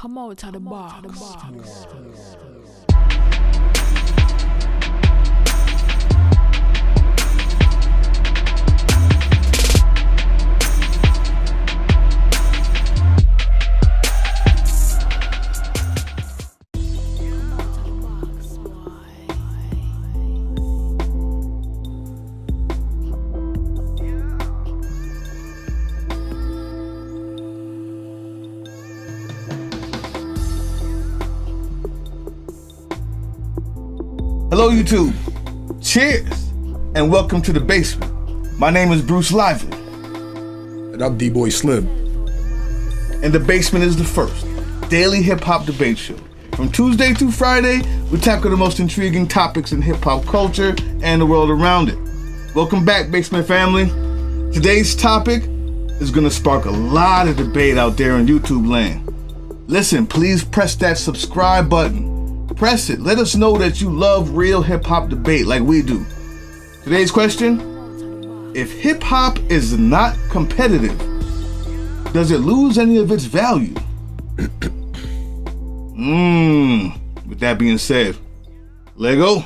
Come out of the box. Hello YouTube, cheers, and welcome to the basement. My name is Bruce Lively. And I'm D-Boy Slim. And the basement is the first daily hip-hop debate show. From Tuesday through Friday, we tackle the most intriguing topics in hip-hop culture and the world around it. Welcome back, basement family. Today's topic is gonna spark a lot of debate out there in YouTube land. Listen, please press that subscribe button. Press it. Let us know that you love real hip-hop debate like we do. Today's question: if hip-hop is not competitive, does it lose any of its value? With that being said, let go.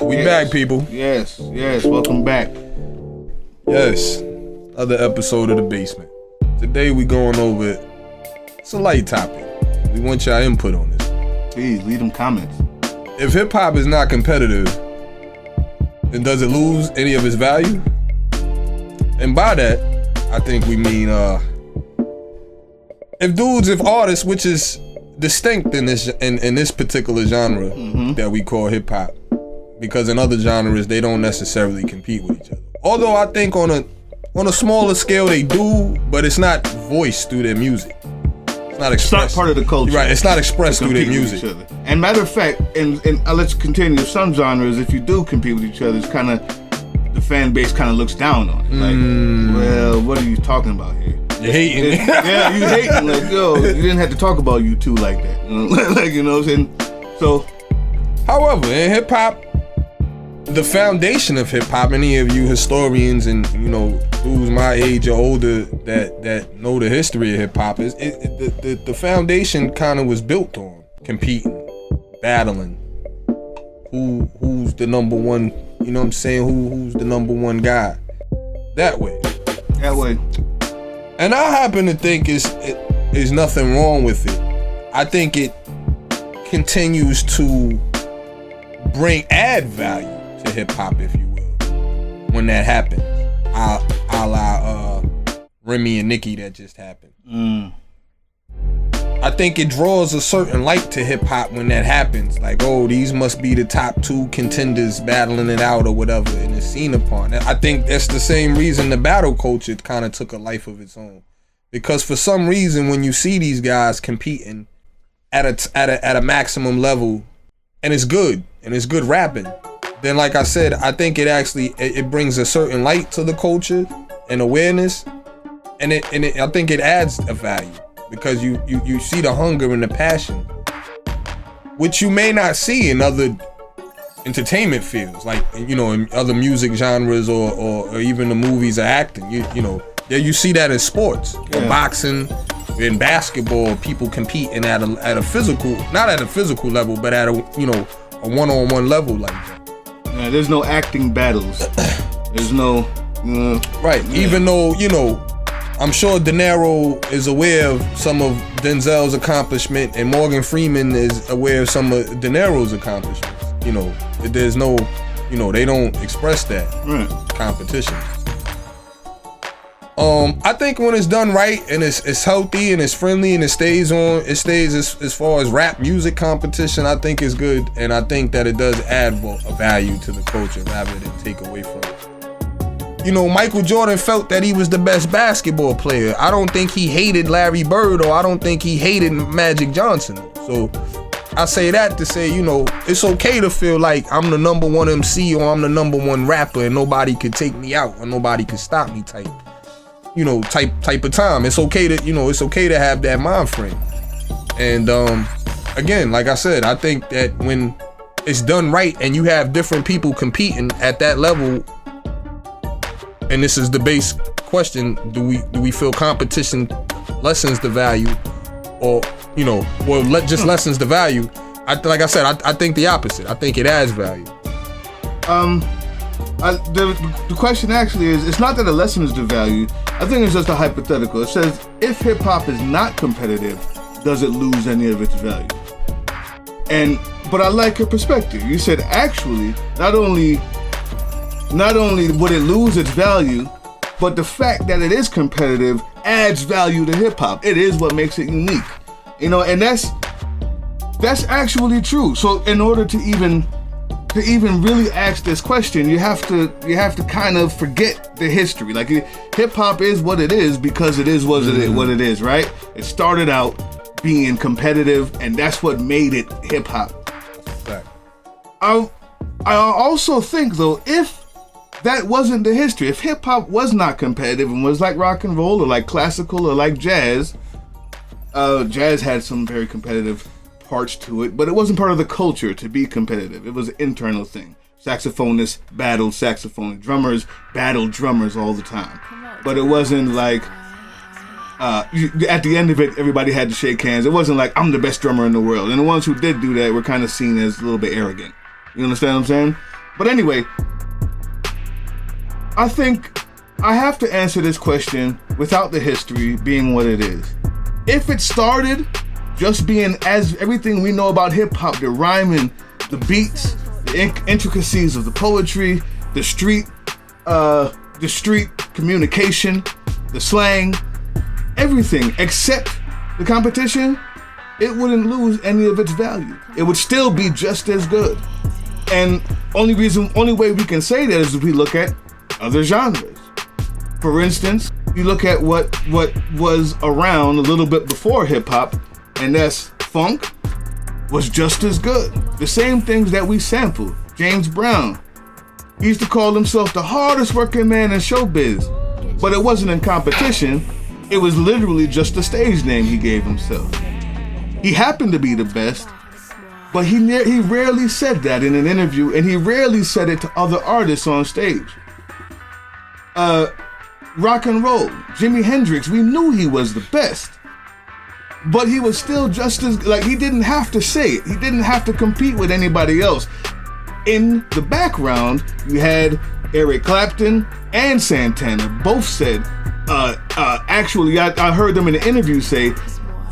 We back, people. Yes, welcome back. Yes, other episode of the basement. Today we going over, it's a light topic. We want y'all input on this. Please leave them comments. If hip hop is not competitive, then does it lose any of its value? And by that, I think we mean if artists, which is distinct in this particular genre that we call hip hop, because in other genres they don't necessarily compete with each other. Although I think on a smaller scale they do, but it's not voiced through their music. It's not expressed. It's not part of the culture. Right, it's not expressed through their music. And matter of fact, and I'll let you continue, some genres, if you do compete with each other, it's kind of, the fan base kind of looks down on it. Like, well, what are you talking about here? You're hating. You hating. Like, yo, you didn't have to talk about you two like that. Like, you know what I'm saying? So, however, in hip hop, the foundation of hip hop, any of you historians and dudes my age or older that know the history of hip hop, is the foundation kind of was built on competing, battling. Who's the number one? You know what I'm saying? Who's the number one guy? That way. And I happen to think is nothing wrong with it. I think it continues to add value to hip hop, if you will, when that happens. A la Remy and Nicki that just happened. I think it draws a certain light to hip hop when that happens. Like, oh, these must be the top two contenders battling it out or whatever, and it's seen upon. I think that's the same reason the battle culture kind of took a life of its own. Because for some reason, when you see these guys competing at a maximum level, and it's good rapping, then like I said, I think it brings a certain light to the culture and awareness, and I think it adds a value because you see the hunger and the passion, which you may not see in other entertainment fields, like in other music genres or even the movies or acting. You see that in sports or boxing, in basketball, people competing at a physical, not at a physical level, but at a one-on-one level like that. Yeah, there's no acting battles. There's no right. Yeah. Even though I'm sure De Niro is aware of some of Denzel's accomplishment, and Morgan Freeman is aware of some of De Niro's accomplishments. There's no, they don't express that competition. I think when it's done right and it's healthy and it's friendly and it stays as far as rap music competition, I think it's good, and I think that it does add a value to the culture rather than take away from it. Michael Jordan felt that he was the best basketball player. I don't think he hated Larry Bird, or I don't think he hated Magic Johnson. So I say that to say, it's okay to feel like I'm the number one MC or I'm the number one rapper and nobody could take me out or nobody could stop me type of time. It's okay to have that mind frame. And again, like I said, I think that when it's done right and you have different people competing at that level and this is the base question, do we feel competition lessens the value, or just lessens the value? Like I said, I think the opposite. I think it adds value. The question actually is, it's not that it lessens the value. I think it's just a hypothetical. It says, if hip hop is not competitive, does it lose any of its value? But I like your perspective. You said actually, not only would it lose its value, but the fact that it is competitive adds value to hip hop. It is what makes it unique, and that's actually true. So in order to even really ask this question, you have to kind of forget the history. Like, hip hop is what it is because it is what it is, right? It started out being competitive, and that's what made it hip hop. Right. I also think, though, if that wasn't the history, if hip hop was not competitive and was like rock and roll or like classical or like jazz, jazz had some very competitive parts to it, but it wasn't part of the culture to be competitive. It was an internal thing. Saxophonists battled saxophonists, drummers battled drummers all the time. But it wasn't like, at the end of it, everybody had to shake hands. It wasn't like, I'm the best drummer in the world. And the ones who did do that were kind of seen as a little bit arrogant. You understand what I'm saying? But anyway, I think I have to answer this question without the history being what it is. If it started just being as everything we know about hip hop, the rhyming, the beats, the intricacies of the poetry, the street communication, the slang, everything except the competition, it wouldn't lose any of its value. It would still be just as good. And only way we can say that is if we look at other genres. For instance, you look at what was around a little bit before hip hop, and that's funk, was just as good. The same things that we sampled. James Brown, he used to call himself the hardest working man in showbiz, but it wasn't in competition. It was literally just a stage name he gave himself. He happened to be the best, but he rarely said that in an interview, and he rarely said it to other artists on stage. Rock and roll, Jimi Hendrix, we knew he was the best, but he was still just as, he didn't have to say it. He didn't have to compete with anybody else. In the background, you had Eric Clapton and Santana. Both said, actually, I heard them in the interview say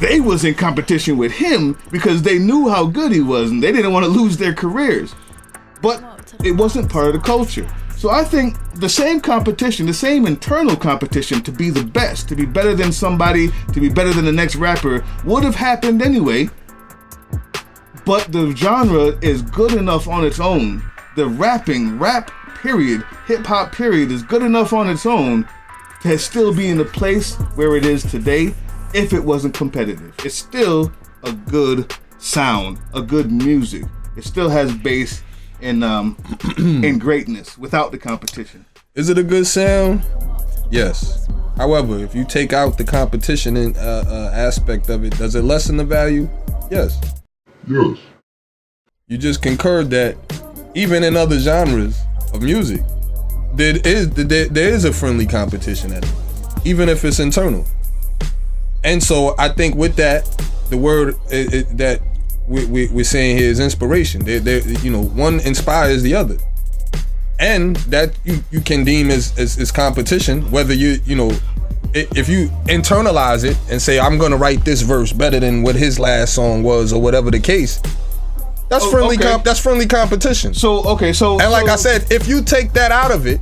they was in competition with him because they knew how good he was and they didn't want to lose their careers. But it wasn't part of the culture. So I think the same competition, the same internal competition to be the best, to be better than somebody, to be better than the next rapper would have happened anyway. But the genre is good enough on its own. The rap period, hip hop period is good enough on its own to still be in the place where it is today if it wasn't competitive. It's still a good sound, a good music. It still has bass in greatness without the competition. Is it a good sound? Yes. However, if you take out the competition aspect of it, does it lessen the value? Yes. Yes. You just concurred that even in other genres of music, there is a friendly competition at it, even if it's internal. And so I think with that, the word that we're saying here is inspiration. One inspires the other, and that you can deem as competition. Whether if you internalize it and say, I'm gonna write this verse better than what his last song was, or whatever the case, that's friendly. Okay. That's friendly competition. I said, if you take that out of it,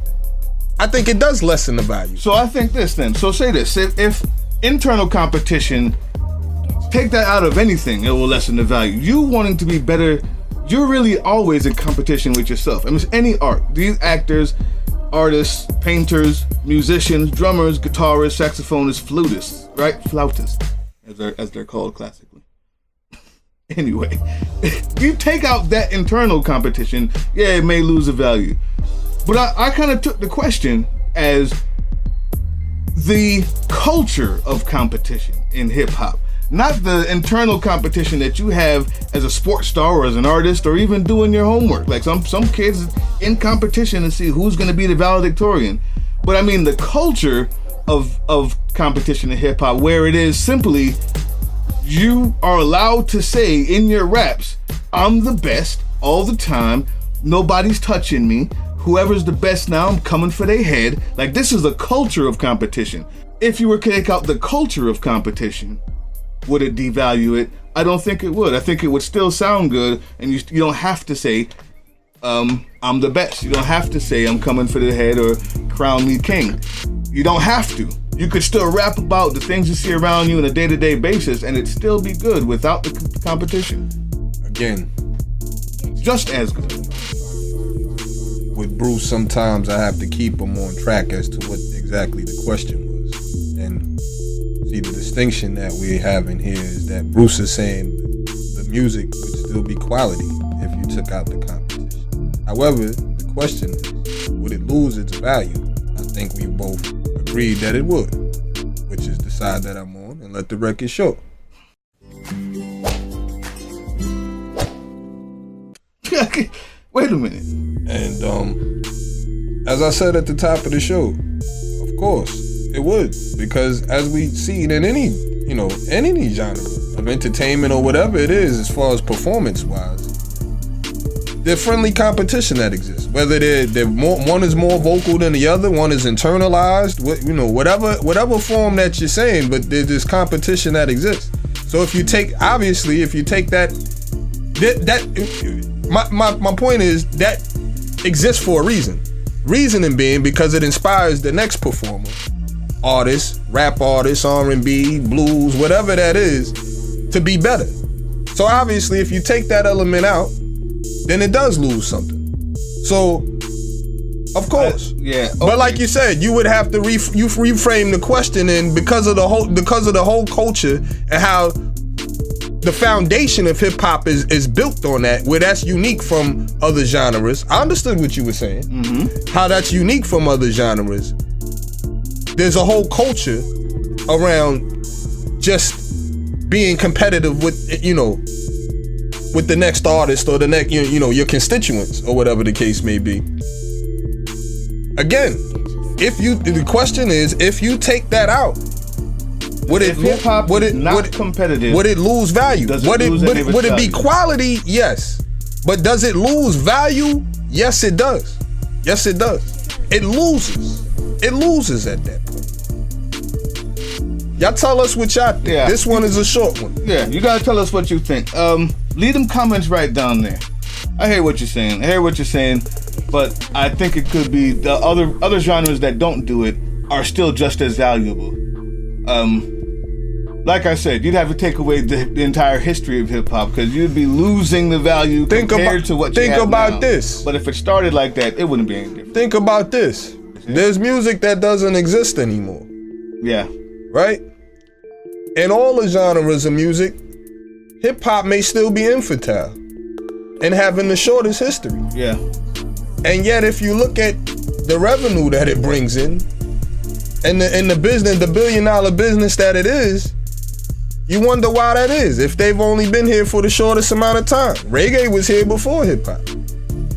I think it does lessen the value. So I think this then. So say this: if internal competition, take that out of anything, it will lessen the value. You wanting to be better, you're really always in competition with yourself. I mean, it's any art. These actors, artists, painters, musicians, drummers, guitarists, saxophonists, flutists, right? Flautists, as they're called classically. Anyway, you take out that internal competition, yeah, it may lose the value. But I kind of took the question as the culture of competition in hip hop. Not the internal competition that you have as a sports star or as an artist or even doing your homework. Like some kids in competition to see who's going to be the valedictorian. But I mean the culture of competition in hip hop, where it is simply you are allowed to say in your raps, I'm the best all the time, nobody's touching me, whoever's the best now, I'm coming for their head. Like, this is a culture of competition. If you were to take out the culture of competition, would it devalue it? I don't think it would. I think it would still sound good, and you don't have to say, I'm the best. You don't have to say I'm coming for the head or crown me king. You don't have to. You could still rap about the things you see around you on a day-to-day basis, and it'd still be good without the competition. Again, just as good. With Bruce, sometimes I have to keep him on track as to what exactly the question was. And see, the distinction that we're having here is that Bruce is saying the music would still be quality if you took out the competition. However, the question is, would it lose its value? I think we both agreed that it would, which is the side that I'm on, and let the record show. Wait a minute. And as I said at the top of the show, of course it would, because as we see in any genre of entertainment or whatever it is, as far as performance wise, there's friendly competition that exists. Whether they're more, one is more vocal than the other, one is internalized, whatever form that you're saying, but there's this competition that exists. So if you take that, my point is that exists for a reason. Reasoning being because it inspires the next performer, artist, rap artist, R&B, blues, whatever that is, to be better. So obviously, if you take that element out, then it does lose something. So, of course, yeah. Okay. But like you said, you would have to reframe the question, and because of the whole culture and how the foundation of hip hop is built on that, where that's unique from other genres. I understood what you were saying. Mm-hmm. How that's unique from other genres. There's a whole culture around just being competitive with the next artist or the next, your constituents or whatever the case may be. Again, the question is, if you take that out, would it competitive? Would it lose value? Would it be quality? Yes. But does it lose value? Yes, it does. Yes, it does. It loses. It loses at that point. Y'all tell us what y'all think. Yeah. This one is a short one. Yeah, you gotta tell us what you think. Leave them comments right down there. I hear what you're saying. But I think it could be the other genres that don't do it are still just as valuable. Like I said, you'd have to take away the entire history of hip hop, because you'd be losing the value compared to what you have now. Think about this. But if it started like that, it wouldn't be any different. Think about this. Yeah. There's music that doesn't exist anymore. Yeah. Right? In all the genres of music, hip hop may still be infantile and having the shortest history. Yeah. And yet, if you look at the revenue that it brings in, and the business, the $1 billion business that it is, you wonder why that is, if they've only been here for the shortest amount of time. Reggae was here before hip hop.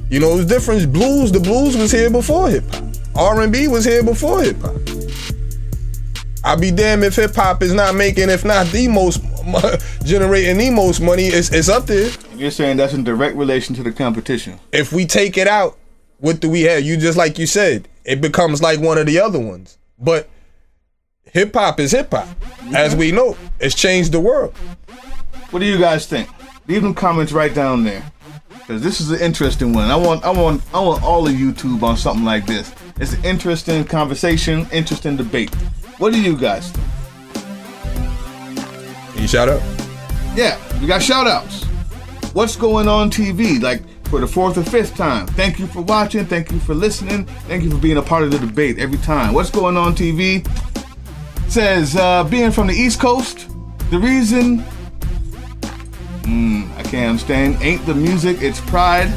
It was different. The blues was here before hip hop. R&B was here before hip hop. I'll be damned if hip hop is not making, if not the most, generating the most money. It's up there. You're saying that's in direct relation to the competition. If we take it out, what do we have? Just like you said, it becomes like one of the other ones. But hip hop is hip hop, as we know. It's changed the world. What do you guys think? Leave them comments right down there, because this is an interesting one. I want all of YouTube on something like this. It's an interesting conversation, interesting debate. What do you guys think? Any shout out? Yeah, we got shout outs. What's going on TV? Like, for the 4th or 5th time. Thank you for watching. Thank you for listening. Thank you for being a part of the debate every time. What's going on TV? Says, being from the East Coast, the reason, I can't understand, ain't the music, it's pride.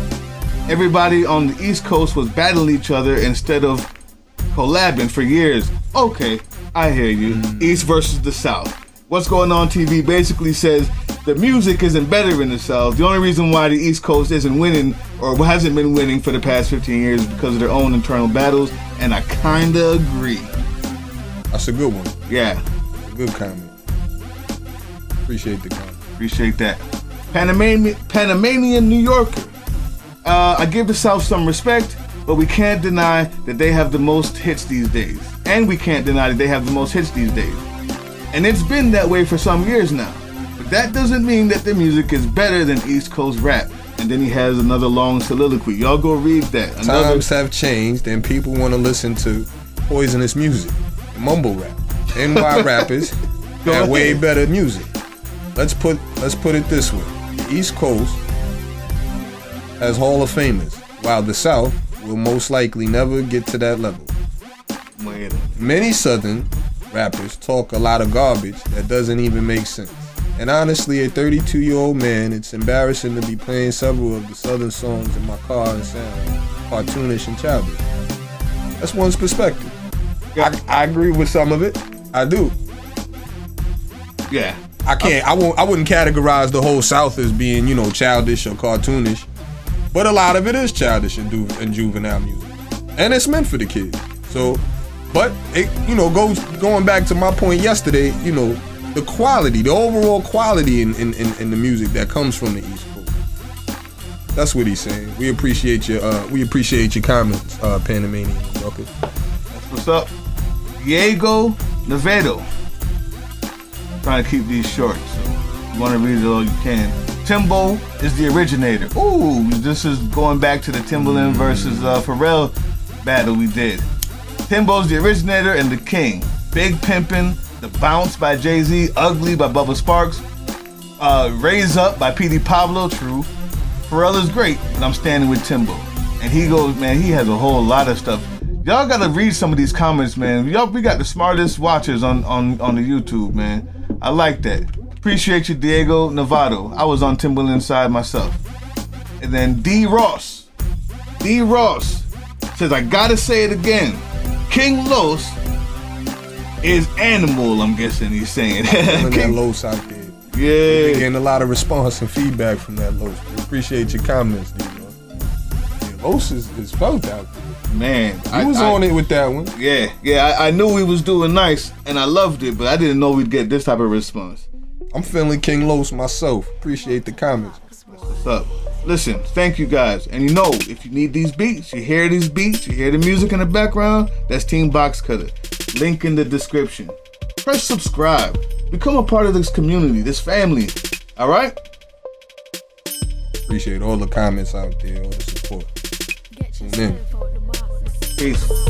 Everybody on the East Coast was battling each other instead of collabing for years. Okay, I hear you. East versus the South. What's going on TV basically says the music isn't better in the South. The only reason why the East Coast isn't winning or hasn't been winning for the past 15 years is because of their own internal battles, and I kinda agree. That's a good one. Yeah. A good comment. Appreciate the comment. Appreciate that. Panamanian New Yorker. I give the South some respect, but we can't deny that they have the most hits these days. And we can't deny that they have the most hits these days. And it's been that way for some years now. But that doesn't mean that their music is better than East Coast rap. And then he has another long soliloquy. Y'all go read that. Times have changed and people want to listen to poisonous music, mumble rap. NY rappers have way better music. Let's put it this way. The East Coast has Hall of Famers, while the South will most likely never get to that level. Many Southern rappers talk a lot of garbage that doesn't even make sense. And honestly, a 32-year-old man, it's embarrassing to be playing several of the Southern songs in my car and sound cartoonish and childish. That's one's perspective. Yeah. I agree with some of it. I do. Yeah. I wouldn't categorize the whole South as being, childish or cartoonish. But a lot of it is childish and juvenile music. And it's meant for the kids. So, but it, going back to my point yesterday, the quality, the overall quality in the music that comes from the East Coast. That's what he's saying. We appreciate your comments, Panamanian New Yorker. That's what's up. Diego Navedo. Trying to keep these short, so if you want to read it all you can. Timbo is the originator. Ooh, this is going back to the Timbaland versus Pharrell battle we did. Timbo's the originator and the king. Big Pimpin', The Bounce by Jay-Z, Ugly by Bubba Sparks, Raise Up by P.D. Pablo, true. Pharrell is great, but I'm standing with Timbo. And he goes, man, he has a whole lot of stuff. Y'all gotta read some of these comments, man. We got the smartest watchers on the YouTube, man. I like that. Appreciate you, Diego Novato. I was on Timbaland's side myself. And then D. Ross says, I gotta say it again. King Los is animal, I'm guessing he's saying. That Los out there. Yeah. We're getting a lot of response and feedback from that Los. We appreciate your comments, D. Los is felt out there. Man, he was on it with that one. Yeah. I knew he was doing nice, and I loved it, but I didn't know we'd get this type of response. I'm feeling King Los myself. Appreciate the comments. That's what's up. Listen, thank you guys. And if you need these beats, you hear these beats, you hear the music in the background, that's Team Box Cutter. Link in the description. Press subscribe. Become a part of this community, this family. All right? Appreciate all the comments out there, all the support. Tune in. Peace.